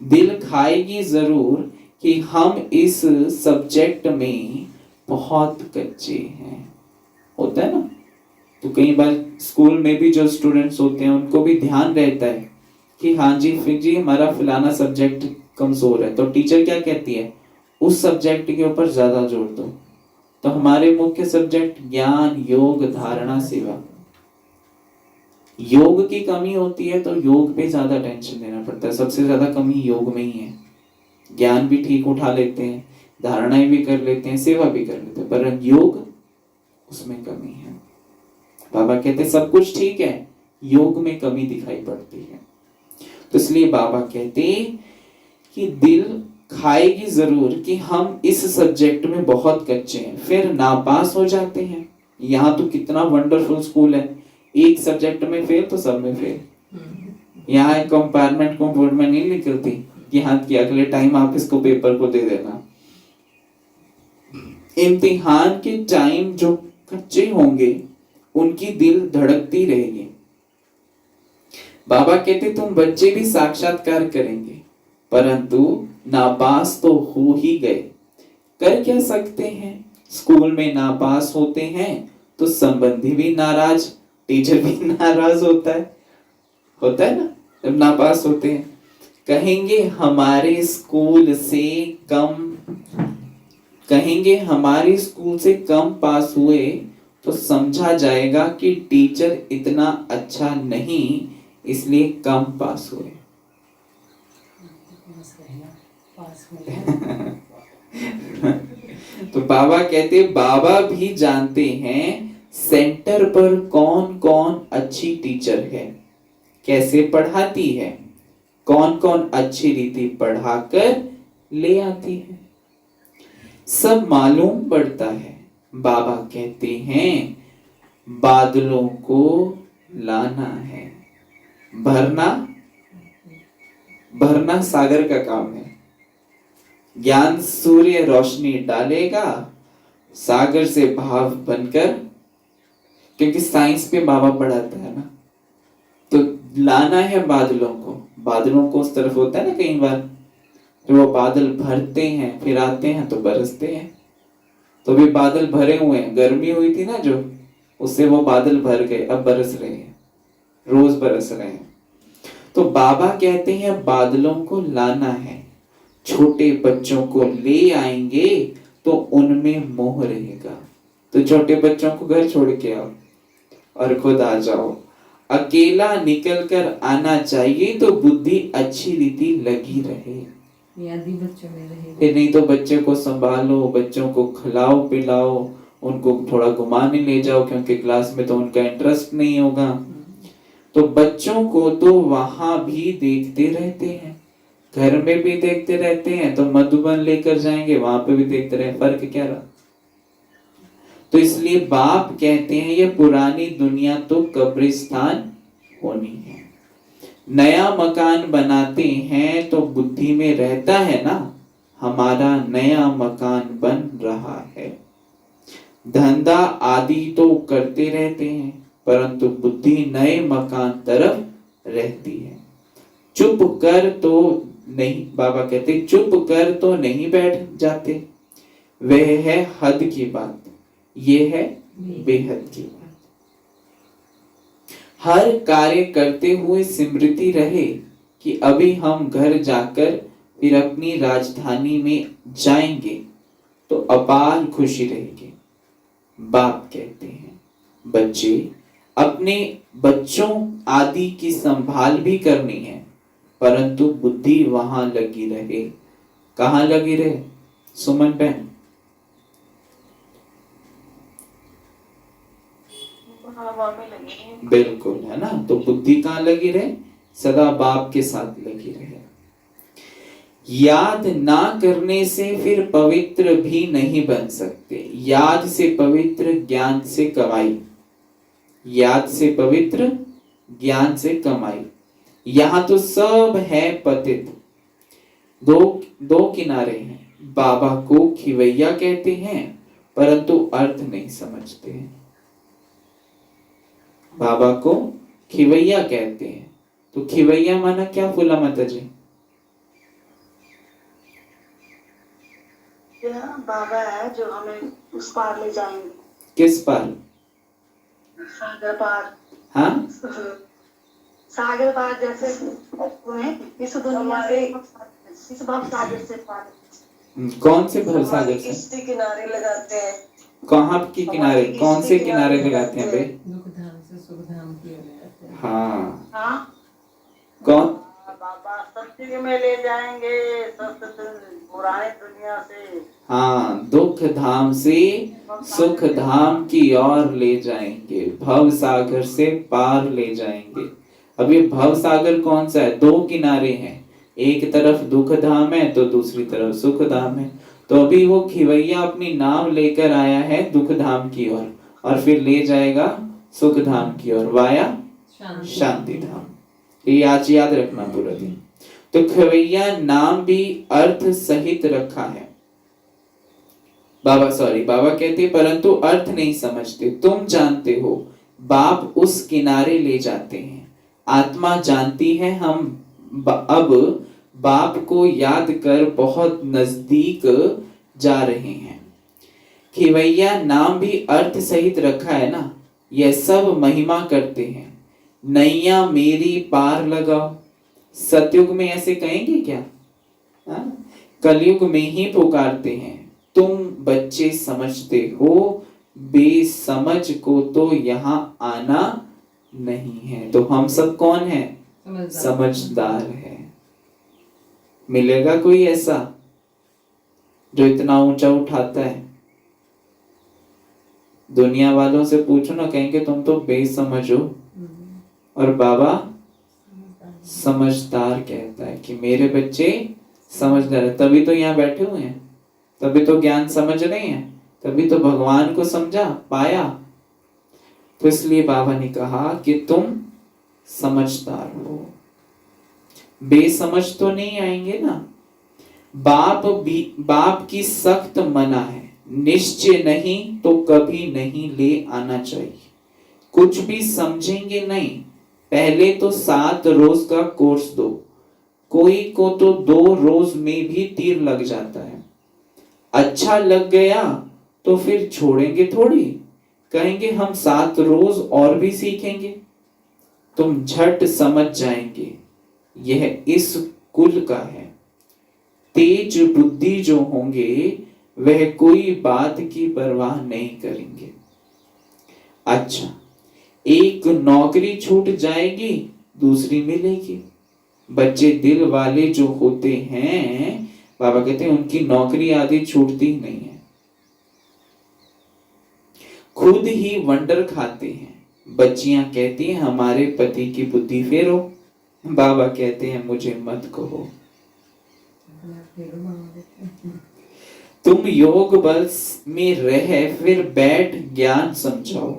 दिल खाएगी जरूर कि हम इस सब्जेक्ट में बहुत कच्चे हैं, होता है ना। तो कई बार स्कूल में भी जो स्टूडेंट्स होते हैं उनको भी ध्यान रहता है कि हाँ जी फिर जी हमारा फलाना सब्जेक्ट कमजोर है, तो टीचर क्या कहती है उस सब्जेक्ट के ऊपर ज्यादा जोर दो। तो हमारे मुख्य सब्जेक्ट ज्ञान, योग, धारणा, सेवा। योग की कमी होती है तो योग पे ज्यादा टेंशन देना पड़ता है, सबसे ज्यादा कमी योग में ही है। ज्ञान भी ठीक उठा लेते हैं, धारणाएं भी कर लेते हैं, सेवा भी कर लेते हैं, पर योग उसमें कमी है। बाबा कहते सब कुछ ठीक है, योग में कमी दिखाई पड़ती है। तो इसलिए बाबा कहते कि दिल खाएगी जरूर कि हम इस सब्जेक्ट में बहुत कच्चे हैं, फिर नापास हो जाते हैं। यहाँ तो कितना वंडरफुल स्कूल है, एक सब्जेक्ट में फेल तो सब में फेल। यहाँ कंपार्टमेंट को बोर्ड में नहीं निकलती कि हाँ कि अगले टाइम आप इसको पेपर को दे देना, इम्तिहान के टाइम जो बच्चे होंगे उनकी दिल धड़कती रहेगी। बाबा कहते तुम बच्चे भी साक्षात्कार करेंगे, परंतु नापास तो हो ही गए, कर क्या सकते हैं। स्कूल में नापास होते हैं तो संबंधी भी नाराज, टीचर भी नाराज होता है ना जब नापास होते हैं। कहेंगे हमारे स्कूल से कम पास हुए तो समझा जाएगा कि टीचर इतना अच्छा नहीं, इसलिए कम पास हुए। तो बाबा कहते बाबा भी जानते हैं सेंटर पर कौन कौन अच्छी टीचर है, कैसे पढ़ाती है, कौन कौन अच्छी रीति पढ़ाकर ले आती है, सब मालूम पड़ता है। बाबा कहते हैं बादलों को लाना है, भरना सागर का काम है। ज्ञान सूर्य रोशनी डालेगा सागर से भाव बनकर, क्योंकि साइंस पे बाबा पढ़ाता है ना, तो लाना है बादलों को उस तरफ होता है ना कई बार, तो वो बादल भरते हैं फिर आते हैं तो बरसते हैं। तो भी बादल भरे हुए हैं, गर्मी हुई थी ना जो, उससे वो बादल भर गए, अब बरस रहे हैं, रोज बरस रहे हैं। तो बाबा कहते हैं बादलों को लाना है, छोटे बच्चों को ले आएंगे तो उनमें मोह रहेगा। तो छोटे बच्चों को घर छोड़ के आओ और खुद आ जाओ। अकेला निकल कर आना चाहिए तो बुद्धि अच्छी रीति लगी रहे, यादी बच्चों में रहे। फिर नहीं तो बच्चे को संभालो, बच्चों को खिलाओ पिलाओ, उनको थोड़ा घुमाने ले जाओ, क्योंकि क्लास में तो उनका इंटरेस्ट नहीं होगा। तो बच्चों को तो वहां भी देखते रहते हैं, घर में भी देखते रहते हैं, तो मधुबन लेकर जाएंगे वहां पे भी देखते रहे, फर्क क्या रहा। तो इसलिए बाप कहते हैं ये पुरानी दुनिया तो कब्रिस्तान होनी है। नया मकान बनाते हैं तो बुद्धि में रहता है ना हमारा नया मकान बन रहा है। धंधा आदि तो करते रहते हैं, परंतु बुद्धि नए मकान तरफ रहती है। चुप कर तो नहीं, बाबा कहते चुप कर तो नहीं बैठ जाते, वह है हद की बात, ये है बेहद की बात। हर कार्य करते हुए स्मृति रहे कि अभी हम घर जाकर फिर अपनी राजधानी में जाएंगे तो अपार खुशी रहेगी। बाप कहते हैं बच्चे अपने बच्चों आदि की संभाल भी करनी है, परंतु बुद्धि वहां लगी रहे। कहां लगी रहे सुमन बहन? हवा में लगी है। बिल्कुल, है ना। तो बुद्धि कहां लगी रहे? सदा बाप के साथ लगी रहे। याद ना करने से फिर पवित्र भी नहीं बन सकते। याद से पवित्र, ज्ञान से कमाई। याद से पवित्र, ज्ञान से कमाई। यहां तो सब है पतित। दो किनारे हैं। बाबा को खिवैया कहते हैं, परंतु अर्थ नहीं समझते हैं। बाबा को खिवैया कहते हैं, तो खिवैया माना क्या फूला माता जी? बाबा है जो हमें उस पार ले जाएंगे। किस पार? सागर पार। हाँ, सागर पार, जैसे इस दुनिया से इस भव सागर से पार। कौन से भव सागर से? किसके किनारे लगाते हैं? कहाँ के किनारे? कौन से किनारे लगाते हैं बे? दुख धाम से सुख धाम की ओर जाते हैं। हाँ, हाँ कौन? बाबा सत्य में ले जाएंगे, पुराने दुनिया से। हाँ, दुख धाम से सुख धाम की ओर ले जाएंगे, भव सागर से पार ले जाएंगे। अब ये भव सागर कौन सा है? दो किनारे हैं, एक तरफ दुख धाम है तो दूसरी तरफ सुख धाम है। तो अभी वो खिवैया अपनी नाव लेकर आया है दुख धाम की ओर, और फिर ले जाएगा सुख धाम की ओर, वाया शांति धाम। ये आज याद रखना पूरा दिन। तो खिवैया नाम भी अर्थ सहित रखा है। बाबा कहते परंतु अर्थ नहीं समझते। तुम जानते हो बाप उस किनारे ले जाते हैं। आत्मा जानती है हम अब बाप को याद कर बहुत नजदीक जा रहे हैं। खिवैया नाम भी अर्थ सहित रखा है ना। यह सब महिमा करते हैं। नैया मेरी पार लगाओ। सतयुग में ऐसे कहेंगे क्या? कलयुग में ही पुकारते हैं। तुम बच्चे समझते हो, बेसमझ को तो यहाँ आना नहीं है। तो हम सब कौन है? समझदार है। मिलेगा कोई ऐसा जो इतना ऊंचा उठाता है? दुनिया वालों से पूछो ना, कहेंगे तुम तो बेसमझ हो। और बाबा समझदार कहता है कि मेरे बच्चे समझदार है। तभी तो यहाँ बैठे हुए हैं, तभी तो ज्ञान समझ रहे हैं, तभी तो भगवान को समझा पाया। तो इसलिए बाबा ने कहा कि तुम समझदार हो, बेसमझ तो नहीं आएंगे ना। बाप की सख्त मना है, निश्चय नहीं तो कभी नहीं ले आना चाहिए। कुछ भी समझेंगे नहीं, पहले तो 7 रोज का कोर्स दो। कोई को तो 2 रोज में भी तीर लग जाता है। अच्छा लग गया तो फिर छोड़ेंगे थोड़ी, कहेंगे हम 7 रोज और भी सीखेंगे। तुम झट समझ जाएंगे यह इस कुल का है। तेज बुद्धि जो होंगे वह कोई बात की परवाह नहीं करेंगे। अच्छा, एक नौकरी छूट जाएगी, दूसरी मिलेगी। बच्चे दिल वाले जो होते हैं, बाबा कहते हैं उनकी नौकरी आदि छूटती ही नहीं है। खुद ही वंडर खाते हैं। बच्चियां कहती हैं हमारे पति की बुद्धि फेरो। बाबा कहते हैं मुझे मत कहो। तुम योग बल में रह फिर बैठ ज्ञान समझाओ।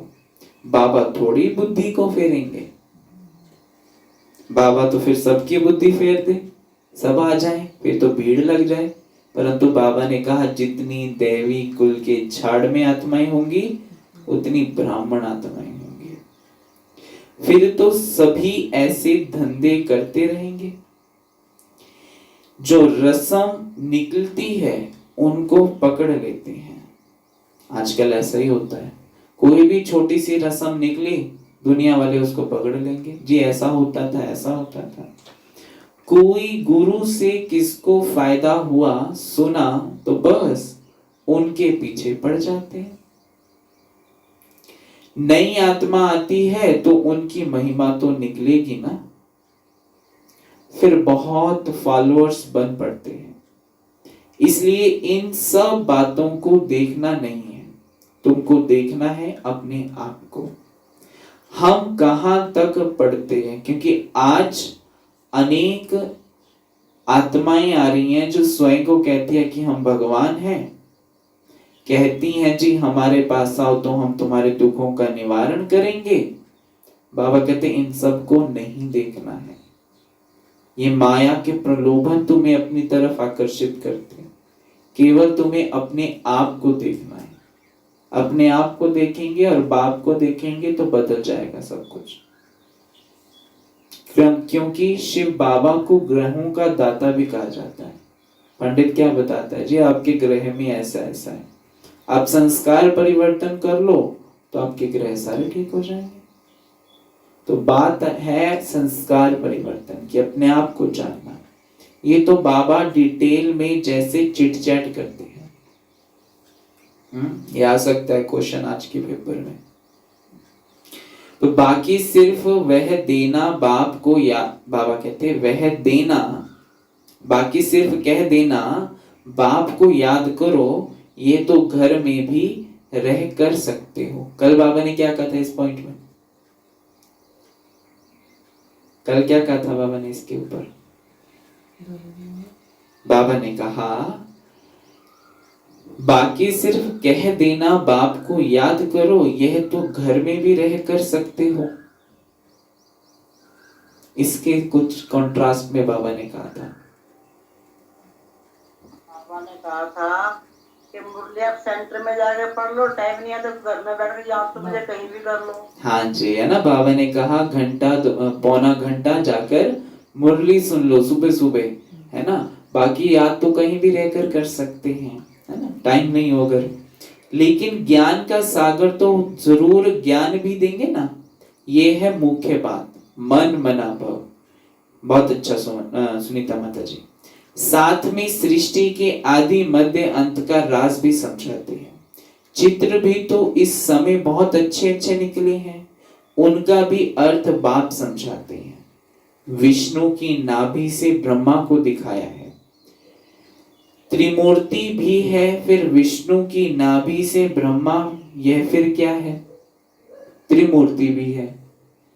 बाबा थोड़ी बुद्धि को फेरेंगे। बाबा तो फिर सबकी बुद्धि फेर दे, सब आ जाए, फिर तो भीड़ लग जाए। परंतु बाबा ने कहा जितनी देवी कुल के झाड़ में आत्माएं होंगी उतनी ब्राह्मण आत्माएं होंगी। फिर तो सभी ऐसे धंधे करते रहेंगे। जो रस्म निकलती है उनको पकड़ लेते हैं। आजकल ऐसा ही होता है, कोई भी छोटी सी रस्म निकली, दुनिया वाले उसको पकड़ लेंगे। जी ऐसा होता था, ऐसा होता था। कोई गुरु से किसको फायदा हुआ सुना तो बस उनके पीछे पड़ जाते हैं। नई आत्मा आती है तो उनकी महिमा तो निकलेगी ना, फिर बहुत फॉलोअर्स बन पड़ते हैं। इसलिए इन सब बातों को देखना नहीं है, तुमको देखना है अपने आप को। हम कहां तक पढ़ते हैं, क्योंकि आज अनेक आत्माएं आ रही हैं जो स्वयं को कहती है कि हम भगवान हैं। कहती हैं जी हमारे पास आओ तो हम तुम्हारे दुखों का निवारण करेंगे। बाबा कहते इन सबको नहीं देखना है। ये माया के प्रलोभन तुम्हें अपनी तरफ आकर्षित करते हैं। केवल तुम्हें अपने आप को देखना है। अपने आप को देखेंगे और बाप को देखेंगे तो बदल जाएगा सब कुछ। क्योंकि शिव बाबा को ग्रहों का दाता भी कहा जाता है। पंडित क्या बताता है जी आपके ग्रह में ऐसा ऐसा है, आप संस्कार परिवर्तन कर लो तो आपके ग्रह सारे ठीक हो जाएंगे। तो बात है संस्कार परिवर्तन की, अपने आप को जानना। ये तो बाबा डिटेल में जैसे चिट चैट करते हैं। ये आ सकता है क्वेश्चन आज के पेपर में। तो बाकी सिर्फ वह देना बाप को, या बाबा कहते हैं वह देना, बाकी सिर्फ कह देना बाप को याद करो, ये तो घर में भी रह कर सकते हो। कल बाबा ने क्या कहा था इस पॉइंट में? कल क्या कहा था बाबा ने इसके ऊपर? बाबा ने कहा बाकी सिर्फ कह देना बाप को याद करो, यह तो घर में भी रह कर सकते हो। इसके कुछ कंट्रास्ट में बाबा ने कहा था। बाबा ने कहा था कि मुरली आप सेंटर में जाके पढ़ लो, टाइम नहीं है तो घर में बैठ के आप तो मुझे कहीं भी कर लो। हाँ जी, है ना, बाबा ने कहा पौना घंटा जाकर मुरली सुन लो सुबह सुबह, है ना, बाकी याद तो कहीं भी रहकर कर सकते हैं, है ना, टाइम नहीं हो अगर। लेकिन ज्ञान का सागर तो जरूर ज्ञान भी देंगे ना, ये है मुख्य बात, मन मना भव। बहुत अच्छा सुनीता माता जी। साथ में सृष्टि के आदि मध्य अंत का राज भी समझाते हैं। चित्र भी तो इस समय बहुत अच्छे अच्छे निकले हैं, उनका भी अर्थ बाप समझाते हैं। विष्णु की नाभि से ब्रह्मा को दिखाया है, त्रिमूर्ति भी है, फिर विष्णु की नाभि से ब्रह्मा, यह फिर क्या है, त्रिमूर्ति भी है,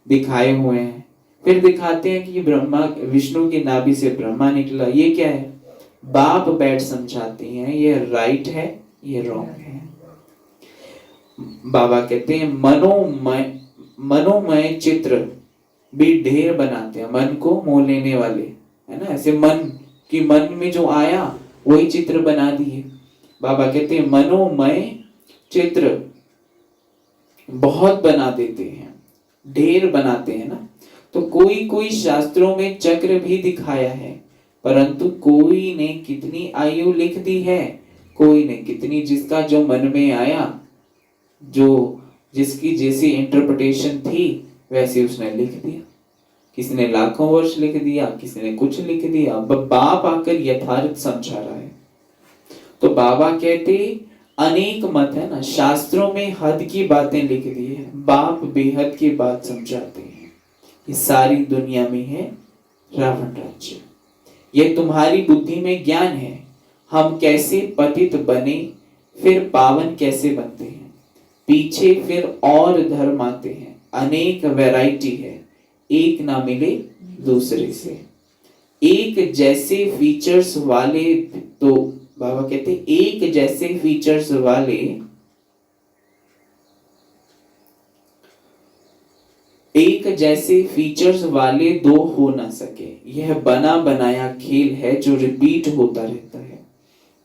दिखाए हुए हैं, फिर दिखाते हैं कि ब्रह्मा विष्णु की नाभि से ब्रह्मा निकला, ये क्या है, बाप बैठ समझाते हैं, ये राइट है ये रॉन्ग है। बाबा कहते हैं मनोमय चित्र भी ढेर बनाते हैं, मन को मोह लेने वाले, है ना, ऐसे मन में जो आया वही चित्र बना दिए। बाबा कहते हैं मनोमय चित्र बहुत बना देते हैं, ढेर बनाते हैं ना। तो कोई कोई शास्त्रों में चक्र भी दिखाया है, परंतु कोई ने कितनी आयु लिख दी है, कोई ने कितनी, जिसका जो मन में आया, जो जिसकी जैसी इंटरप्रिटेशन थी वैसे उसने लिख दिया। किसी ने लाखों वर्ष लिख दिया, किसी ने कुछ लिख दिया। बाप आकर यथार्थ समझा रहा है। तो बाबा कहते अनेक मत है ना, शास्त्रों में हद की बातें लिख दी है, बाप बेहद की बात समझाते हैं। ये सारी दुनिया में है रावण राज्य, ये तुम्हारी बुद्धि में ज्ञान है, हम कैसे पतित बने फिर पावन कैसे बनते हैं, पीछे फिर और धर्म आते हैं, अनेक वैरायटी है, एक ना मिले दूसरे से। एक जैसे फीचर्स वाले, तो बाबा कहते एक जैसे फीचर्स वाले, एक जैसे फीचर्स वाले दो हो ना सके, यह बना बनाया खेल है जो रिपीट होता रहता है।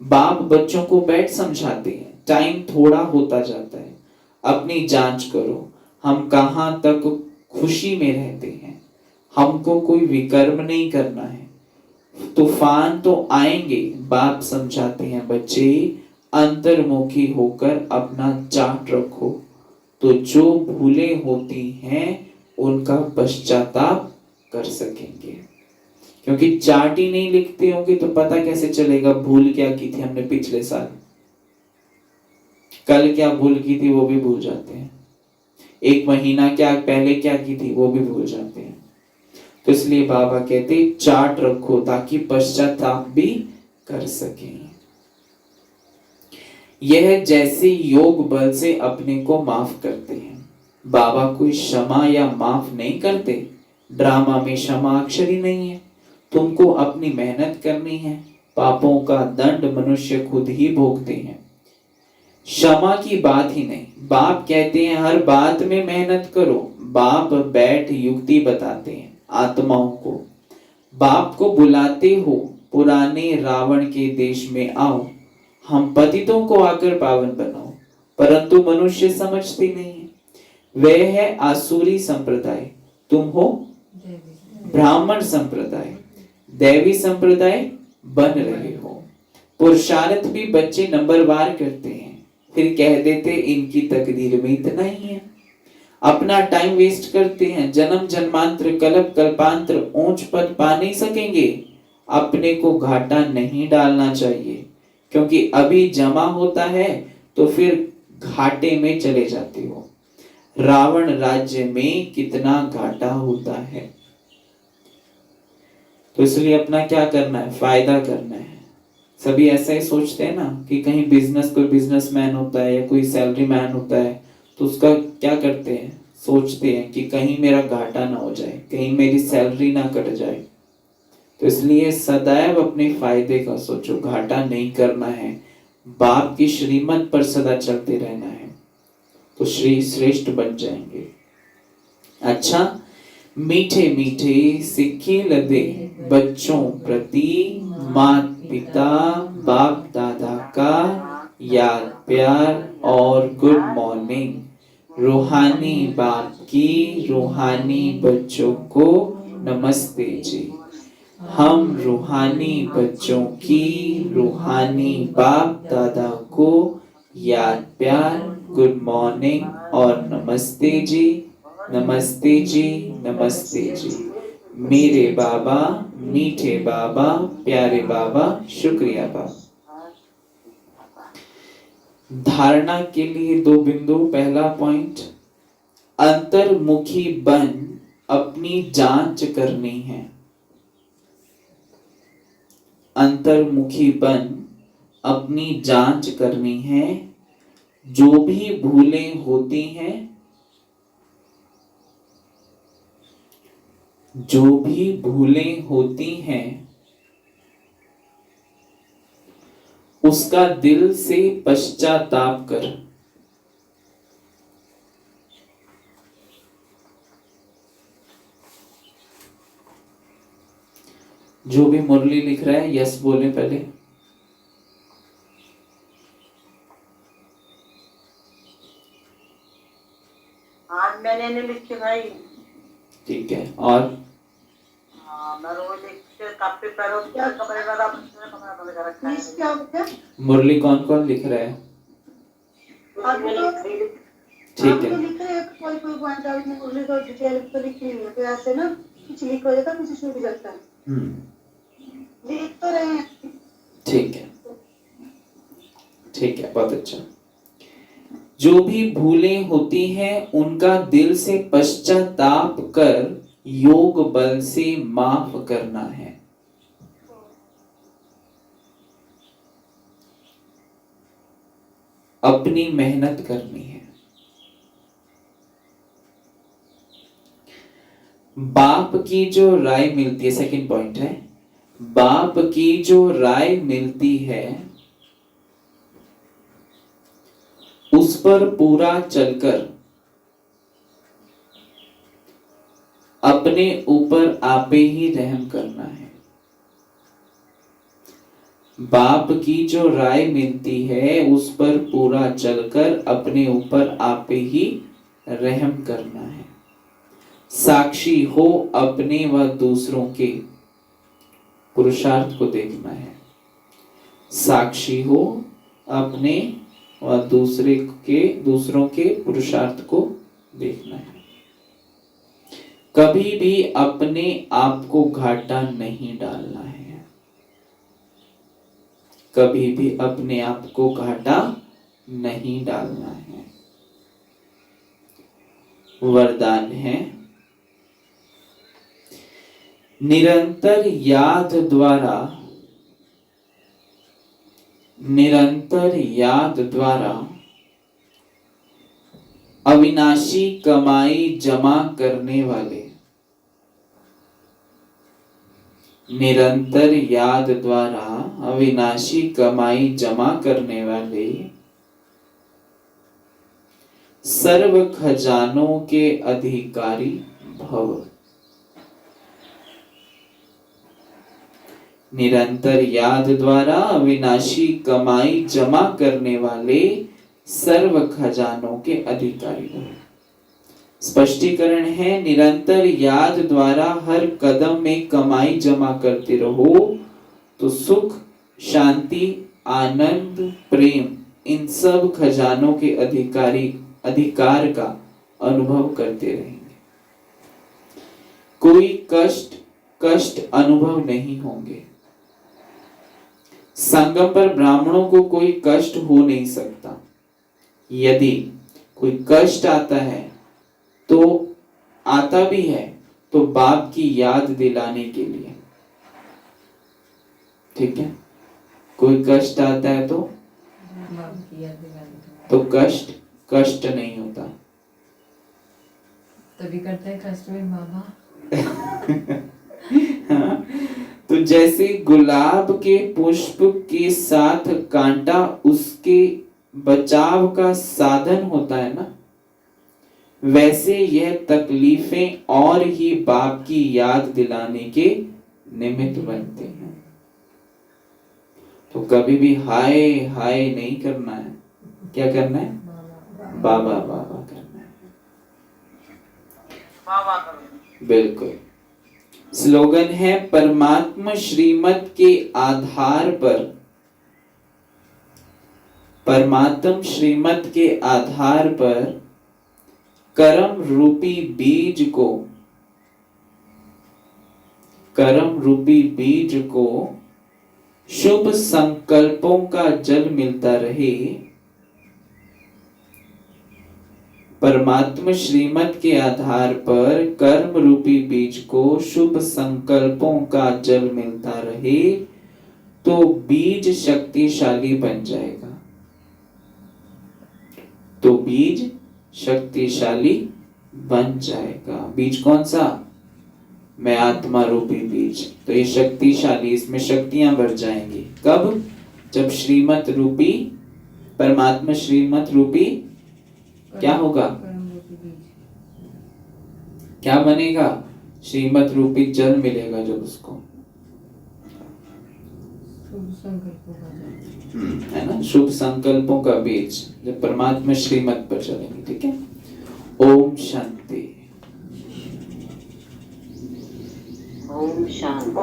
बाप बच्चों को बैठ समझाते हैं, टाइम थोड़ा होता जाता है, अपनी जांच करो, हम कहां तक खुशी में रहते हैं, हमको कोई विकर्म नहीं करना है, तूफान तो आएंगे। बाप समझाते हैं बच्चे अंतर्मुखी होकर अपना चार्ट रखो, तो जो भूलें होती हैं उनका पश्चाताप कर सकेंगे। क्योंकि चार्ट ही नहीं लिखते होंगे तो पता कैसे चलेगा भूल क्या की थी हमने पिछले साल, कल क्या भूल की थी वो भी भूल जाते हैं, एक महीना क्या पहले क्या की थी वो भी भूल जाते हैं। तो इसलिए बाबा कहते चार्ट रखो ताकि पश्चाताप भी कर सकें। यह जैसे योग बल से अपने को माफ करते हैं, बाबा कोई क्षमा या माफ नहीं करते। ड्रामा में क्षमा अक्षर ही नहीं है, तुमको अपनी मेहनत करनी है, पापों का दंड मनुष्य खुद ही भोगते हैं, क्षमा की बात ही नहीं। बाप कहते हैं हर बात में मेहनत करो, बाप बैठ युक्ति बताते हैं आत्माओं को, बाप को बुलाते हो पुराने रावण के देश में आओ, हम पतितों को आकर पावन बनाओ, परंतु मनुष्य समझते नहीं है। वह है आसुरी संप्रदाय, तुम हो ब्राह्मण संप्रदाय, दैवी संप्रदाय बन रहे हो। पुरुषार्थ भी बच्चे नंबरवार करते हैं, फिर कह देते इनकी तकदीर में इतना ही है, अपना टाइम वेस्ट करते हैं, जन्म जन्मांतर कल्प कल्पांतर ऊंच पद पा नहीं सकेंगे। अपने को घाटा नहीं डालना चाहिए, क्योंकि अभी जमा होता है तो फिर घाटे में चले जाते हो। रावण राज्य में कितना घाटा होता है, तो इसलिए अपना क्या करना है, फायदा करना है। सभी ऐसा ही सोचते हैं ना कि कहीं बिजनेस, कोई बिजनेसमैन होता है या कोई सैलरी मैन होता है तो उसका क्या करते हैं, सोचते हैं कि कहीं मेरा घाटा ना हो जाए, कहीं मेरी सैलरी ना कट जाए। तो इसलिए सदैव अपने फायदे का सोचो, घाटा नहीं करना है, बाप की श्रीमत पर सदा चलते रहना है, तो श्रेष्ठ बन जाएंगे। अच्छा, मीठे मीठे सिक्के लदे बच्चों प्रति माता पिता बाप दादा का याद प्यार और गुड मॉर्निंग रूहानी बाप की रूहानी बच्चों को नमस्ते जी। हम रूहानी बच्चों की रूहानी बाप दादा को याद प्यार गुड मॉर्निंग और नमस्ते जी, नमस्ते जी, नमस्ते जी। मेरे बाबा, मीठे बाबा, प्यारे बाबा, शुक्रिया बाबा। धारणा के लिए 2 बिंदु। पहला पॉइंट, अंतर्मुखी बन अपनी जांच करनी है। अंतर्मुखी बन अपनी जांच करनी है। जो भी भूलें होती हैं, जो भी भूलें होती हैं, उसका दिल से पश्चाताप कर जो भी मुरली लिख रहा है यस बोले पहले। आज मैंने नहीं लिखे भाई। ठीक है। और मैं रोज लिख के कापी पर क्या कपड़े वाला बंद कर रखा है। क्या हो गया? मुरली कौन कौन लिख रहा है? अभी तो ठीक है। लिख रहे हैं, कोई कोई पॉइंट आउट में मुरली को डिटेल तो लिखी नहीं है, तो ऐसे ना कुछ लिख हो जाता, कुछ छूट जाता है। लिख तो रहे हैं। ठीक है, ठीक है, बहुत अच्छा। जो भी भूलें होती हैं उनका दिल से पश्चाताप कर योग बल से माफ करना है। अपनी मेहनत करनी है। बाप की जो राय मिलती है, सेकंड पॉइंट है, बाप की जो राय मिलती है उस पर पूरा चलकर अपने ऊपर आपे ही रहम करना है। बाप की जो राय मिलती है उस पर पूरा चलकर अपने ऊपर आपे ही रहम करना है। साक्षी हो अपने व दूसरों के पुरुषार्थ को देखना है। साक्षी हो अपने व दूसरों के पुरुषार्थ को देखना है। कभी भी अपने आप को घाटा नहीं डालना है। कभी भी अपने आप को घाटा नहीं डालना है। वरदान है, निरंतर याद द्वारा अविनाशी कमाई जमा करने वाले, निरंतर याद द्वारा अविनाशी कमाई जमा करने वाले सर्व खजानों के अधिकारी भव। निरंतर याद द्वारा अविनाशी कमाई जमा करने वाले सर्व खजानों के अधिकारी भव। स्पष्टीकरण है, निरंतर याद द्वारा हर कदम में कमाई जमा करते रहो तो सुख, शांति, आनंद, प्रेम, इन सब खजानों के अधिकार का अनुभव करते रहेंगे। कोई कष्ट अनुभव नहीं होंगे। संगम पर ब्राह्मणों को कोई कष्ट हो नहीं सकता। यदि कोई कष्ट आता है तो आता भी है तो बाप की याद दिलाने के लिए। ठीक है, कोई कष्ट आता है तो कष्ट नहीं होता। तभी करते हैं कष्ट में बाबा। हाँ, तो जैसे गुलाब के पुष्प के साथ कांटा उसके बचाव का साधन होता है ना, वैसे यह तकलीफें और ही बाप की याद दिलाने के निमित्त बनते हैं। तो कभी भी हाय हाय नहीं करना है, क्या करना है? बाबा बाबा करना है। बाबा करो। बिल्कुल। स्लोगन है परमात्मा श्रीमत के आधार पर, परमात्म श्रीमत के आधार पर कर्म रूपी बीज को, कर्म रूपी बीज को शुभ संकल्पों का जल मिलता रहे। परमात्मा श्रीमत के आधार पर कर्म रूपी बीज को शुभ संकल्पों का जल मिलता रहे तो बीज शक्तिशाली बन जाएगा। तो बीज शक्तिशाली बन जाएगा। बीज कौन सा? मैं आत्मा रूपी बीज। तो ये शक्तिशाली, इसमें शक्तियां बढ़ जाएंगी। कब? जब श्रीमत रूपी, परमात्मा श्रीमत रूपी क्या होगा? क्या बनेगा? श्रीमत रूपी जल मिलेगा जब उसको, है ना, शुभ संकल्पों का बीज जब परमात्मा श्रीमत पर चलेंगे। ठीक है। ओम शांति। ओम शांति।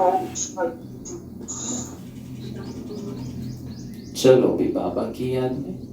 चलो भी बाबा की याद में